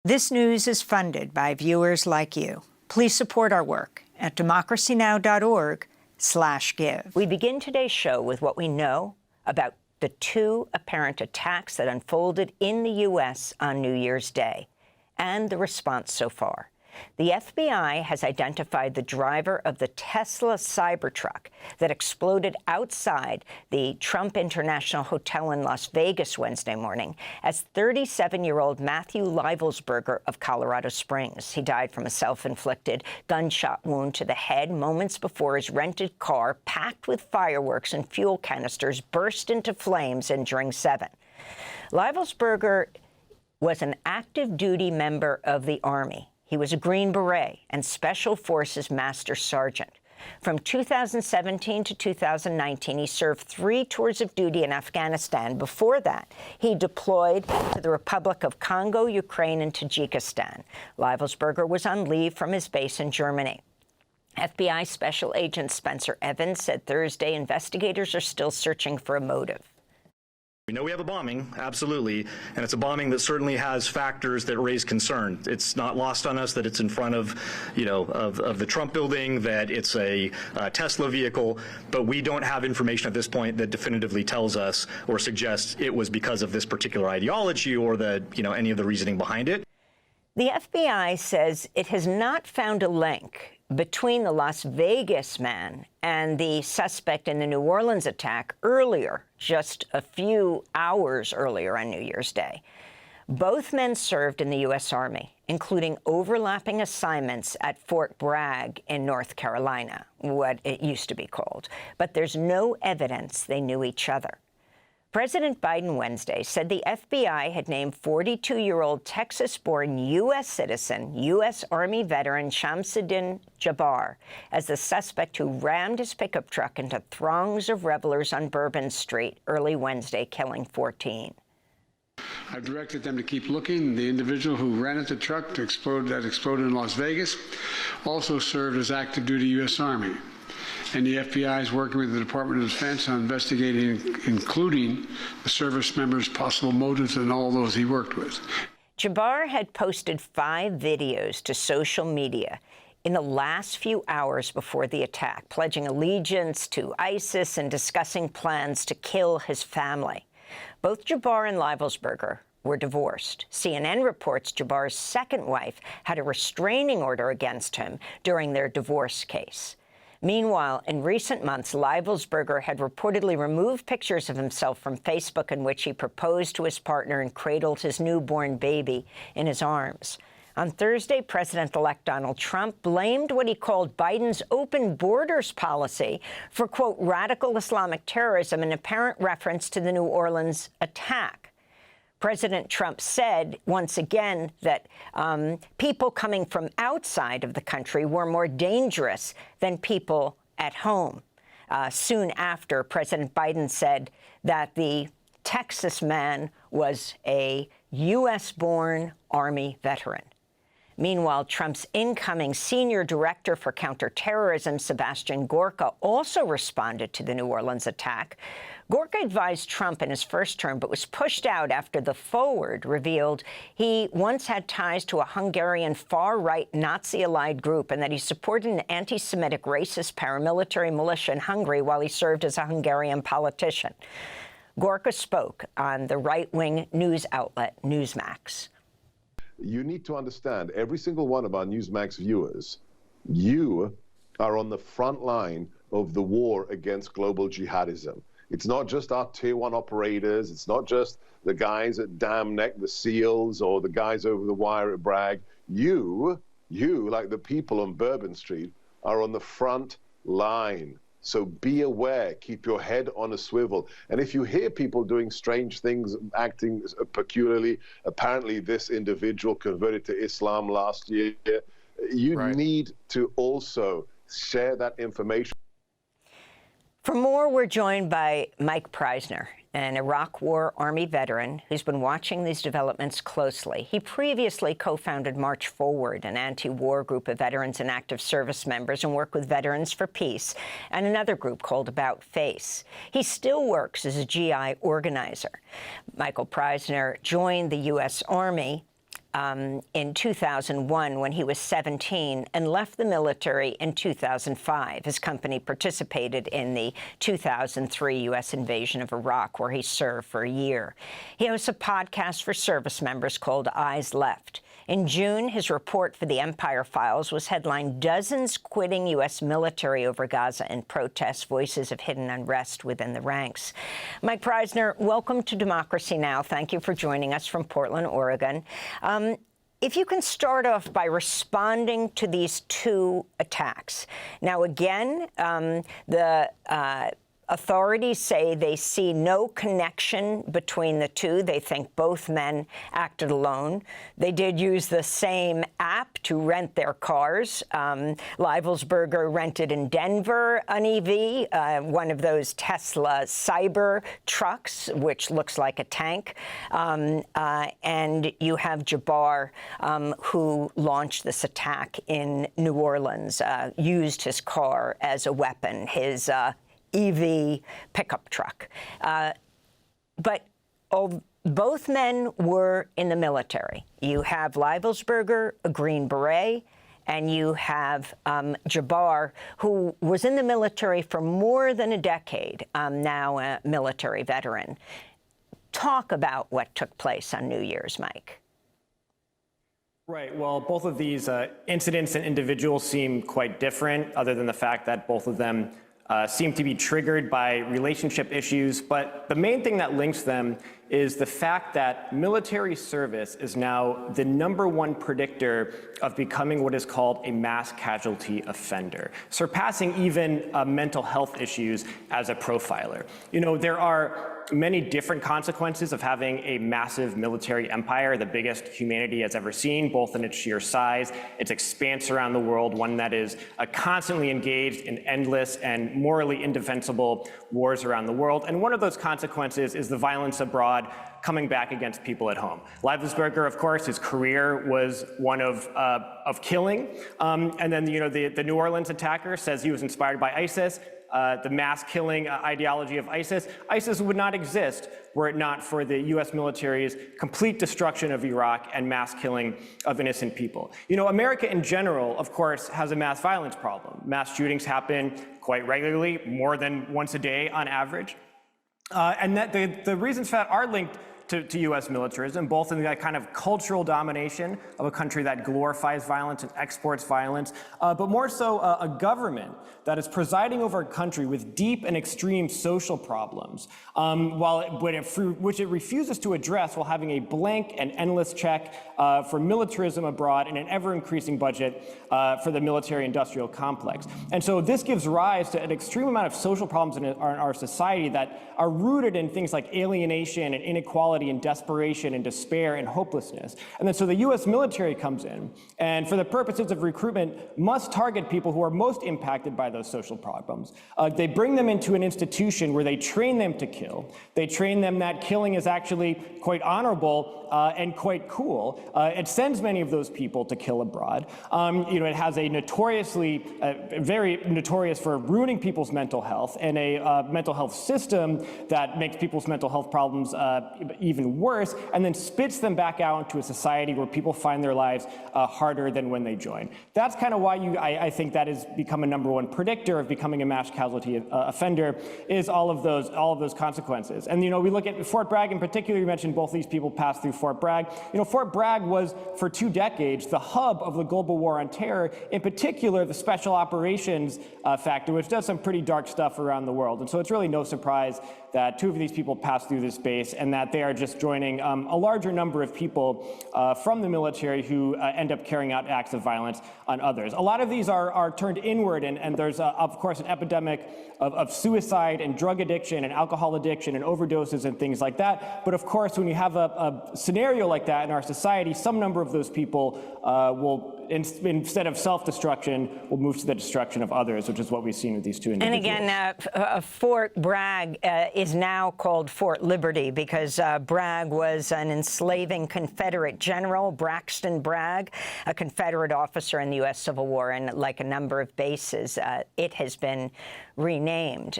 This news is funded by viewers like you. Please support our work at democracynow.org/give. We begin today's show with what we know about the two apparent attacks that unfolded in the U.S. on New Year's Day and the response so far. The FBI has identified the driver of the Tesla Cybertruck that exploded outside the Trump International Hotel in Las Vegas Wednesday morning as 37-year-old Matthew Livelsberger of Colorado Springs. He died from a self-inflicted gunshot wound to the head moments before his rented car, packed with fireworks and fuel canisters, burst into flames, injuring 7. Livelsberger was an active-duty member of the Army. He was a Green Beret and Special Forces Master Sergeant. From 2017 to 2019, he served 3 tours of duty in Afghanistan. Before that, he deployed to the Republic of Congo, Ukraine, and Tajikistan. Livelsberger was on leave from his base in Germany. FBI Special Agent Spencer Evans said Thursday investigators are still searching for a motive. We know we have a bombing, absolutely, and it's a bombing that certainly has factors that raise concern. It's not lost on us that it's in front of, of the Trump building, that it's a Tesla vehicle, but we don't have information at this point that definitively tells us or suggests it was because of this particular ideology or any of the reasoning behind it. The FBI says it has not found a link between the Las Vegas man and the suspect in the New Orleans attack earlier, just a few hours earlier on New Year's Day. Both men served in the U.S. Army, including overlapping assignments at Fort Bragg in North Carolina, what it used to be called. But there's no evidence they knew each other. President Biden Wednesday said the FBI had named 42-year-old Texas-born U.S. citizen, U.S. Army veteran Shamsuddin Jabbar as the suspect who rammed his pickup truck into throngs of revelers on Bourbon Street early Wednesday, killing 14. I've directed them to keep looking. The individual who rented the truck that exploded in Las Vegas also served as active duty U.S. Army. And the FBI is working with the Department of Defense on investigating, including the service members' possible motives and all those he worked with. Jabbar had posted 5 videos to social media in the last few hours before the attack, pledging allegiance to ISIS and discussing plans to kill his family. Both Jabbar and Livelsberger were divorced. CNN reports Jabbar's second wife had a restraining order against him during their divorce case. Meanwhile, in recent months, Livelsberger had reportedly removed pictures of himself from Facebook in which he proposed to his partner and cradled his newborn baby in his arms. On Thursday, President-elect Donald Trump blamed what he called Biden's open borders policy for, quote, radical Islamic terrorism, in apparent reference to the New Orleans attack. President Trump said once again that people coming from outside of the country were more dangerous than people at home. Soon after, President Biden said that the Texas man was a U.S.-born Army veteran. Meanwhile, Trump's incoming senior director for counterterrorism, Sebastian Gorka, also responded to the New Orleans attack. Gorka advised Trump in his first term, but was pushed out after The Forward revealed he once had ties to a Hungarian far-right Nazi-allied group and that he supported an anti-Semitic racist paramilitary militia in Hungary while he served as a Hungarian politician. Gorka spoke on the right-wing news outlet Newsmax. You need to understand, every single one of our Newsmax viewers, you are on the front line of the war against global jihadism. It's not just our tier 1 operators. It's not just the guys at Dam Neck, the SEALs, or the guys over the wire at Bragg. You, like the people on Bourbon Street, are on the front line. So be aware, keep your head on a swivel. And if you hear people doing strange things, acting peculiarly, apparently this individual converted to Islam last year, you need to also share that information. For more, we're joined by Mike Preisner, an Iraq War Army veteran who's been watching these developments closely. He previously co-founded March Forward, an anti-war group of veterans and active service members, and worked with Veterans for Peace, and another group called About Face. He still works as a GI organizer. Michael Preisner joined the U.S. Army in 2001 when he was 17 and left the military in 2005. His company participated in the 2003 U.S. invasion of Iraq, where he served for a year. He hosts a podcast for service members called Eyes Left. In June, his report for the Empire Files was headlined "Dozens Quitting U.S. Military Over Gaza in Protest, Voices of Hidden Unrest Within the Ranks." Mike Preisner, welcome to Democracy Now! Thank you for joining us from Portland, Oregon. If you can start off by responding to these two attacks. Now, again, the authorities say they see no connection between the two. They think both men acted alone. They did use the same app to rent their cars. Livelsberger rented in Denver an EV, one of those Tesla Cyber trucks, which looks like a tank. And you have Jabbar, who launched this attack in New Orleans, used his car as a weapon, his EV pickup truck. But both men were in the military. You have Livelsberger, a Green Beret, and you have Jabbar, who was in the military for more than a decade, now a military veteran. Talk about what took place on New Year's, Mike. Right. Well, both of these incidents and individuals seem quite different, other than the fact that both of them seem to be triggered by relationship issues. But the main thing that links them is the fact that military service is now the #1 predictor of becoming what is called a mass casualty offender, surpassing even mental health issues as a profiler. You know, there are many different consequences of having a massive military empire, the biggest humanity has ever seen, both in its sheer size, its expanse around the world, one that is constantly engaged in endless and morally indefensible wars around the world. And one of those consequences is the violence abroad coming back against people at home. Livelsberger, of course, his career was one of killing. And then, you know, the New Orleans attacker says he was inspired by ISIS. The mass killing ideology of ISIS. ISIS would not exist were it not for the U.S. military's complete destruction of Iraq and mass killing of innocent people. You know, America in general, of course, has a mass violence problem. Mass shootings happen quite regularly, more than once a day on average. And that the reasons for that are linked to U.S. militarism, both in that kind of cultural domination of a country that glorifies violence and exports violence, but more so a government that is presiding over a country with deep and extreme social problems, which it refuses to address while having a blank and endless check for militarism abroad and an ever-increasing budget for the military-industrial complex. And so this gives rise to an extreme amount of social problems in our society that are rooted in things like alienation and inequality and desperation and despair and hopelessness. And then so the U.S. military comes in and for the purposes of recruitment must target people who are most impacted by those social problems. They bring them into an institution where they train them to kill. They train them that killing is actually quite honorable and quite cool. It sends many of those people to kill abroad. You know, it has a notoriously, very notorious for ruining people's mental health and a mental health system that makes people's mental health problems even worse, and then spits them back out into a society where people find their lives harder than when they join. That's kind of why I think that has become a #1 predictor of becoming a mass casualty offender, is all of those consequences. And you know, we look at Fort Bragg in particular. You mentioned both these people passed through Fort Bragg. You know, Fort Bragg was for 2 decades the hub of the global war on terror, in particular the special operations factor, which does some pretty dark stuff around the world. And so it's really no surprise that 2 of these people passed through this base and that they are just joining a larger number of people from the military who end up carrying out acts of violence on others. A lot of these are turned inward, and there's, of course, an epidemic of suicide and drug addiction and alcohol addiction and overdoses and things like that. But of course, when you have a scenario like that in our society, some number of those people will, instead of self-destruction, will move to the destruction of others, which is what we've seen with these 2 individuals. And again, Fort Bragg is now called Fort Liberty because Bragg was an enslaving Confederate general, Braxton Bragg, a Confederate officer in the U.S. Civil War, and like a number of bases, it has been renamed.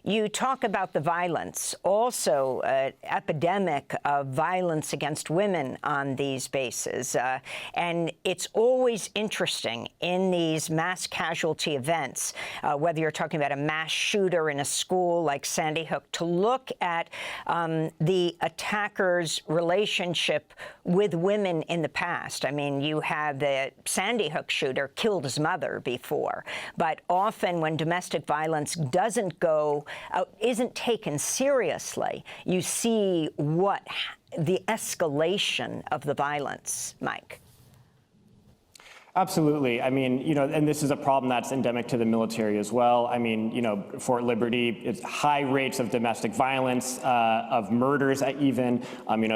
You talk about the violence, also an epidemic of violence against women on these bases. And it's always interesting in these mass casualty events, whether you're talking about a mass shooter in a school like Sandy Hook, to look at the attacker's relationship with women in the past. I mean, you have the Sandy Hook shooter killed his mother before, but often when domestic violence isn't taken seriously, you see the escalation of the violence, Mike. Absolutely. I mean, and this is a problem that's endemic to the military as well. I mean, Fort Liberty, it's high rates of domestic violence, of murders even.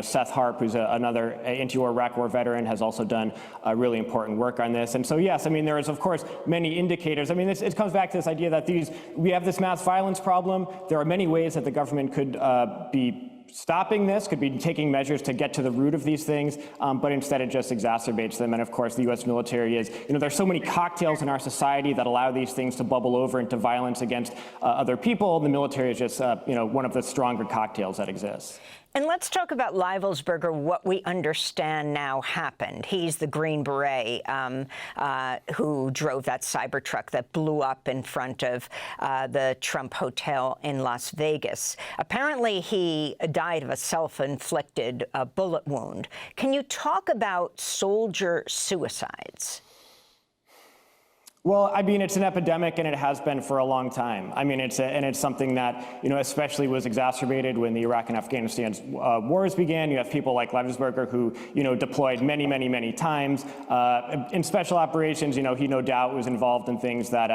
Seth Harp, who's another anti-war Iraq War veteran, has also done really important work on this. And so, yes, I mean, there is, of course, many indicators. I mean, it comes back to this idea that we have this mass violence problem. There are many ways that the government could be stopping this, could be taking measures to get to the root of these things, but instead it just exacerbates them. And of course, the U.S. military is, there's so many cocktails in our society that allow these things to bubble over into violence against other people. The military is just, one of the stronger cocktails that exists. And let's talk about Livelsberger, what we understand now happened. He's the Green Beret who drove that Cybertruck that blew up in front of the Trump Hotel in Las Vegas. Apparently, he died of a self-inflicted bullet wound. Can you talk about soldier suicides? Well, I mean, it's an epidemic, and it has been for a long time. I mean, it's something that, especially was exacerbated when the Iraq and Afghanistan wars began. You have people like Livelsberger who, deployed many, many, many times. In special operations, he no doubt was involved in things that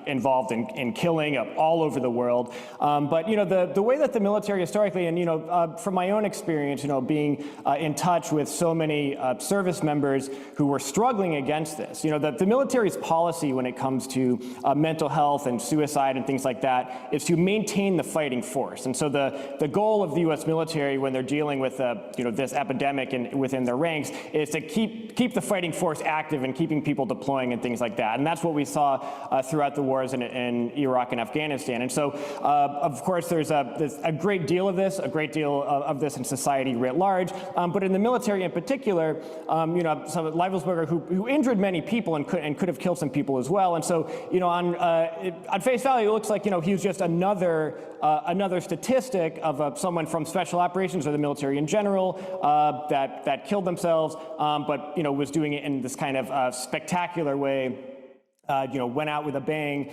involved in killing all over the world. But, the way that the military historically, and, from my own experience, being in touch with so many service members who were struggling against this, the military's policy when it comes to mental health and suicide and things like that is to maintain the fighting force. And so the goal of the U.S. military when they're dealing with this epidemic within their ranks is to keep the fighting force active and keeping people deploying and things like that. And that's what we saw throughout the wars in Iraq and Afghanistan. And so, of course, there's a great deal of this, in society writ large. But in the military in particular, so Livelsberger, who injured many people and could have killed some people as well. And so, on face value, it looks like, he was just another statistic of someone from special operations or the military in general that killed themselves, but, was doing it in this kind of spectacular way. Went out with a bang,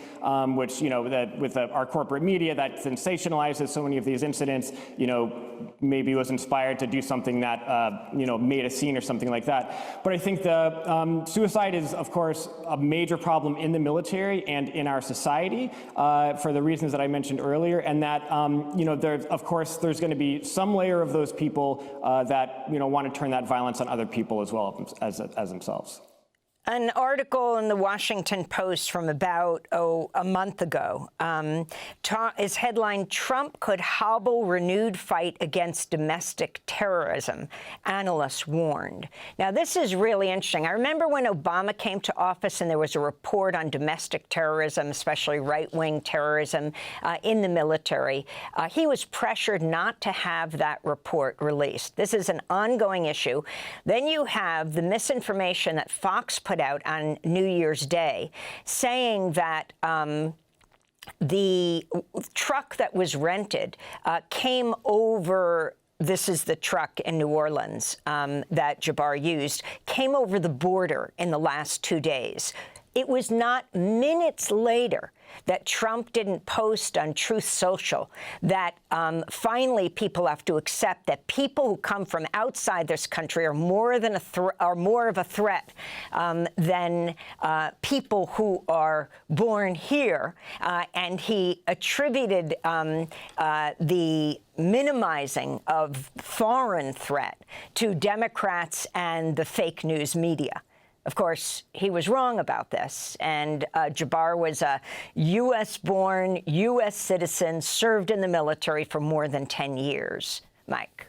which, with our corporate media that sensationalizes so many of these incidents, maybe was inspired to do something that, made a scene or something like that. But I think the suicide is, of course, a major problem in the military and in our society for the reasons that I mentioned earlier. And that, there's going to be some layer of those people that, want to turn that violence on other people as well as themselves. An article in the Washington Post from about, a month ago is headlined, "Trump could hobble renewed fight against domestic terrorism, analysts warned." Now, this is really interesting. I remember when Obama came to office and there was a report on domestic terrorism, especially right-wing terrorism in the military. He was pressured not to have that report released. This is an ongoing issue. Then you have the misinformation that Fox put out on New Year's Day, saying that the truck that was rented came over. This is the truck in New Orleans that Jabbar used, came over the border in the last 2 days. It was not minutes later that Trump didn't post on Truth Social that finally people have to accept that people who come from outside this country are more of a threat than people who are born here. And he attributed the minimizing of foreign threat to Democrats and the fake news media. Of course, he was wrong about this, and Jabbar was a U.S.-born, U.S. citizen, served in the military for more than 10 years. Mike.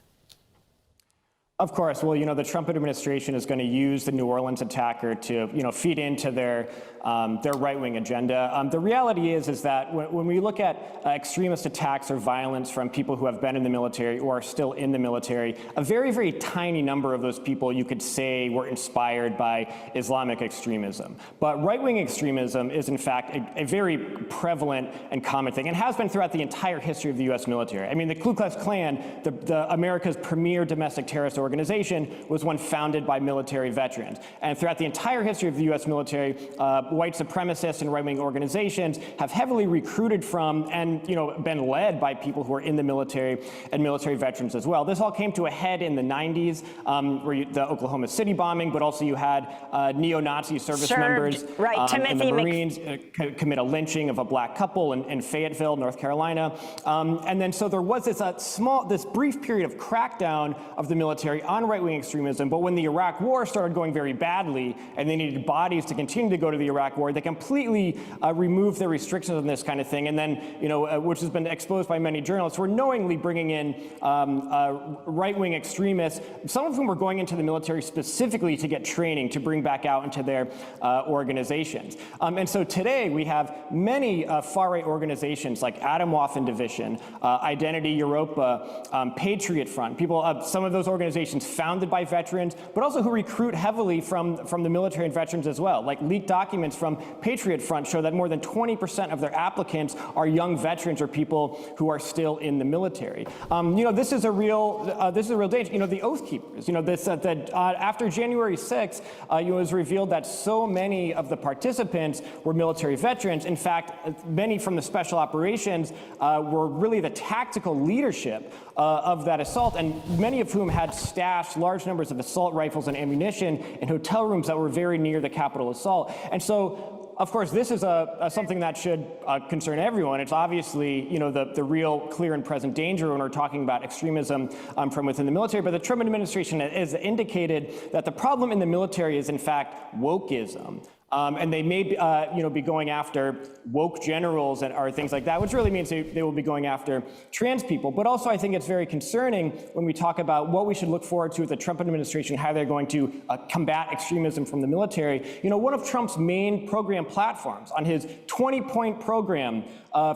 Of course. Well, the Trump administration is going to use the New Orleans attacker to, feed into their right-wing agenda. The reality is that when we look at extremist attacks or violence from people who have been in the military or are still in the military, a very, very tiny number of those people you could say were inspired by Islamic extremism. But right-wing extremism is, in fact, a very prevalent and common thing, and has been throughout the entire history of the U.S. military. I mean, the Ku Klux Klan, the America's premier domestic terrorist organization, was one founded by military veterans. And throughout the entire history of the U.S. military, white supremacists and right-wing organizations have heavily recruited from and been led by people who are in the military and military veterans as well. This all came to a head in the 90s, the Oklahoma City bombing, but also you had neo-Nazi service members in the Marines commit a lynching of a black couple in Fayetteville, North Carolina. And then so there was this brief period of crackdown of the military on right-wing extremism, but when the Iraq War started going very badly and they needed bodies to continue to go to the Iraq War, they completely removed the restrictions on this kind of thing. And then, which has been exposed by many journalists, were knowingly bringing in right-wing extremists, some of whom were going into the military specifically to get training to bring back out into their organizations. And so today we have many far-right organizations like Atomwaffen Division, Identity Europa, Patriot Front, some of those organizations founded by veterans, but also who recruit heavily from the military and veterans as well. Like leaked documents from Patriot Front show that more than 20% of their applicants are young veterans or people who are still in the military. This is a real danger. The Oath Keepers. After January 6th, it was revealed that so many of the participants were military veterans. In fact, many from the special operations were really the tactical leadership of that assault, and many of whom had stashed large numbers of assault rifles and ammunition in hotel rooms that were very near the Capitol assault. And so, of course, this is something that should concern everyone. It's obviously, the real clear and present danger when we're talking about extremism from within the military. But the Trump administration has indicated that the problem in the military is, in fact, wokeism. And they may be going after woke generals or things like that, which really means they will be going after trans people. But also, I think it's very concerning when we talk about what we should look forward to with the Trump administration, how they're going to combat extremism from the military. One of Trump's main program platforms on his 20-point program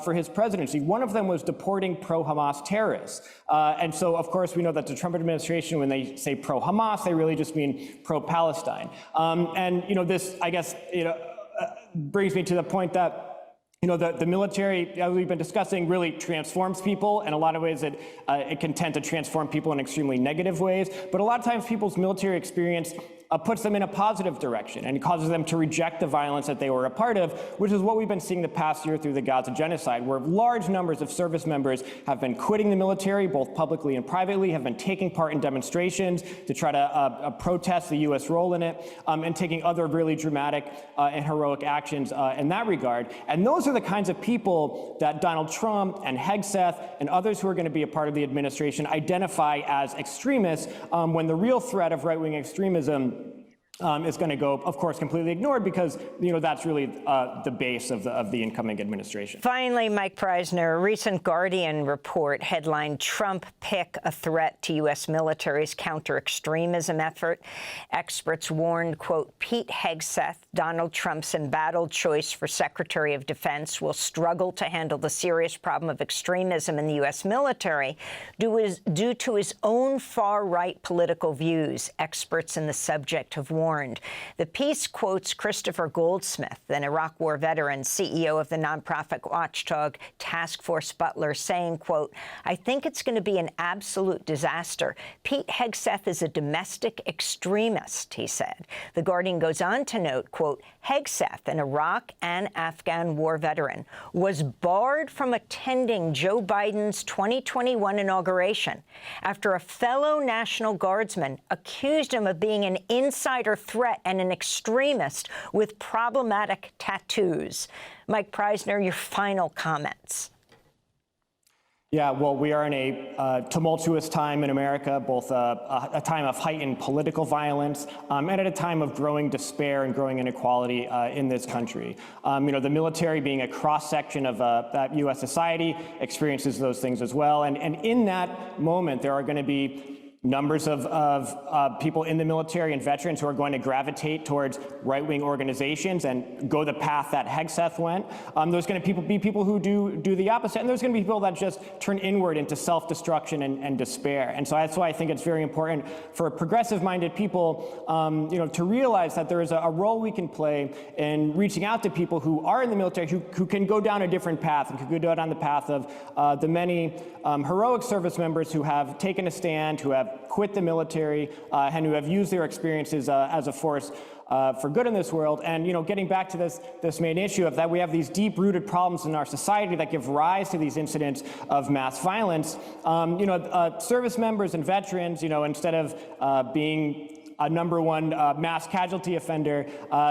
for his presidency, one of them was deporting pro-Hamas terrorists. And so, of course, we know that the Trump administration, when they say pro-Hamas, they really just mean pro-Palestine. This, I guess, brings me to the point that the military, as we've been discussing, really transforms people. In a lot of ways, it can tend to transform people in extremely negative ways. But a lot of times, people's military experience puts them in a positive direction and causes them to reject the violence that they were a part of, which is what we've been seeing the past year through the Gaza genocide, where large numbers of service members have been quitting the military, both publicly and privately, have been taking part in demonstrations to try to protest the U.S. role in it, and taking other really dramatic and heroic actions in that regard. And those are the kinds of people that Donald Trump and Hegseth and others who are going to be a part of the administration identify as extremists, when the real threat of right-wing extremism is going to go, of course, completely ignored, because that's really the base of the incoming administration. Finally, Mike Preisner, a recent Guardian report headlined "Trump Pick a Threat to U.S. Military's Counter-Extremism Effort." Experts warned, quote, Pete Hegseth, Donald Trump's embattled choice for Secretary of Defense, will struggle to handle the serious problem of extremism in the U.S. military due to his own far-right political views. Experts in the subject have warned. The piece quotes Christopher Goldsmith, an Iraq War veteran, CEO of the nonprofit watchdog Task Force Butler, saying, quote, I think it's going to be an absolute disaster. Pete Hegseth is a domestic extremist, he said. The Guardian goes on to note, quote, Hegseth, an Iraq and Afghan war veteran, was barred from attending Joe Biden's 2021 inauguration after a fellow National Guardsman accused him of being an insider threat and an extremist with problematic tattoos. Mike Preisner, your final comments. Yeah, well, we are in a tumultuous time in America, both a time of heightened political violence and at a time of growing despair and growing inequality in this country. The military, being a cross-section of that U.S. society, experiences those things as well. And in that moment, there are going to be numbers of people in the military and veterans who are going to gravitate towards right-wing organizations and go the path that Hegseth went. There's going to be people who do the opposite, and there's going to be people that just turn inward into self-destruction and despair. And so that's why I think it's very important for progressive-minded people, to realize that there is a role we can play in reaching out to people who are in the military, who can go down a different path and can go down the path of the many heroic service members who have taken a stand, who have quit the military, and who have used their experiences as a force for good in this world. And getting back to this main issue of that we have these deep-rooted problems in our society that give rise to these incidents of mass violence. Service members and veterans, instead of being a number one mass casualty offender,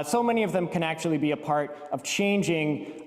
so many of them can actually be a part of changing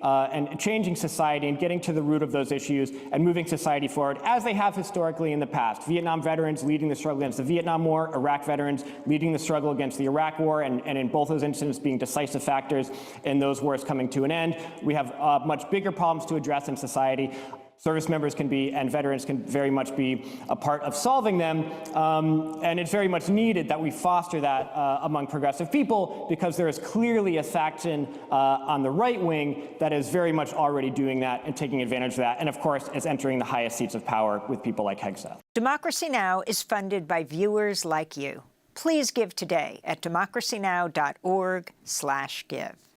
society and getting to the root of those issues and moving society forward, as they have historically in the past. Vietnam veterans leading the struggle against the Vietnam War, Iraq veterans leading the struggle against the Iraq War, and in both those incidents being decisive factors in those wars coming to an end. We have much bigger problems to address in society. Service members and veterans can very much be a part of solving them, and it's very much needed that we foster that among progressive people, because there is clearly a faction on the right wing that is very much already doing that and taking advantage of that, and of course is entering the highest seats of power with people like Hegseth. Democracy Now! Is funded by viewers like you. Please give today at democracynow.org/give.